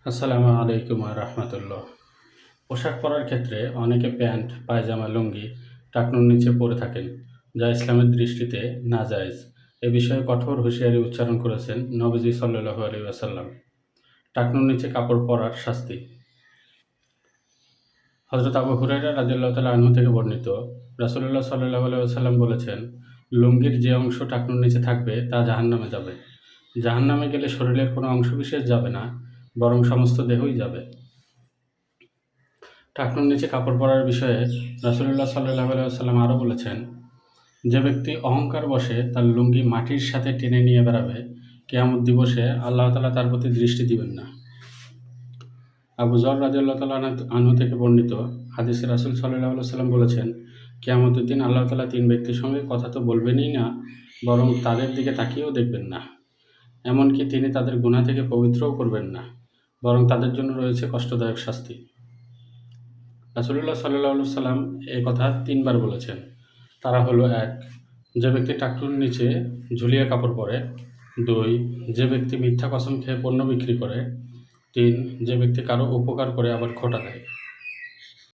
আসসালামু আলাইকুম রহমতুল্লাহ। পোশাক পরার ক্ষেত্রে অনেকে প্যান্ট, পায়জামা, লুঙ্গি টাকনুর নিচে পরে থাকেন, যা ইসলামের দৃষ্টিতে নাজায়েজ। এ বিষয়ে কঠোর হুঁশিয়ারি উচ্চারণ করেছেন নবীজি সাল্লাল্লাহু আলাইহি ওয়াসাল্লাম। টাকনুর নিচে কাপড় পরার শাস্তি। হযরত আবু হুরায়রা রাদিয়াল্লাহু তাআলা আনহু থেকে বর্ণিত, রাসূলুল্লাহ সাল্লাল্লাহু আলাইহি ওয়াসাল্লাম বলেছেন, লুঙ্গির যে অংশ টাকনুর নিচে থাকবে তা জাহান্নামে যাবে। জাহান্নামে গেলে শরীরের কোনো অংশবিশেষ যাবে না, বরং সমস্ত দেহই যাবে। টাকনুর নিচে কাপড় পরার বিষয়ে রাসূলুল্লাহ সাল্লাল্লাহু আলাইহি ওয়াসাল্লাম আরও বলেছেন, যে ব্যক্তি অহংকার বশে তার লুঙ্গি মাটির সাথে টেনে নিয়ে বেড়াবে, কিয়ামত দিবসে আল্লাহ তাআলা তার প্রতি দৃষ্টি দিবেন না। আবু যর রাদিয়াল্লাহু তাআলা আনহু থেকে বর্ণিত হাদিসে রাসূল সাল্লাল্লাহু আলাইহি ওয়াসাল্লাম বলেছেন, কিয়ামতের দিন আল্লাহ তাআলা তিন ব্যক্তির সঙ্গে কথা তো বলবেনই না, বরং তাদের দিকে তাকিয়েও দেখবেন না। এমনকি তিনি তাদের গুনাহ থেকে পবিত্রও করবেন না, বরং তাদের জন্য রয়েছে কষ্টদায়ক শাস্তি। রাসূলুল্লাহ সাল্লাল্লাহু আলাইহি ওয়াসাল্লাম এ কথা তিনবার বলেছেন। তারা হলো: ১. যে ব্যক্তি টাকনুর নিচে ঝুলিয়ে কাপড় পরে। ২. যে ব্যক্তি মিথ্যা কসম খেয়ে পণ্য বিক্রি করে। ৩. যে ব্যক্তি কারো উপকার করে আবার খোঁটা দেয়।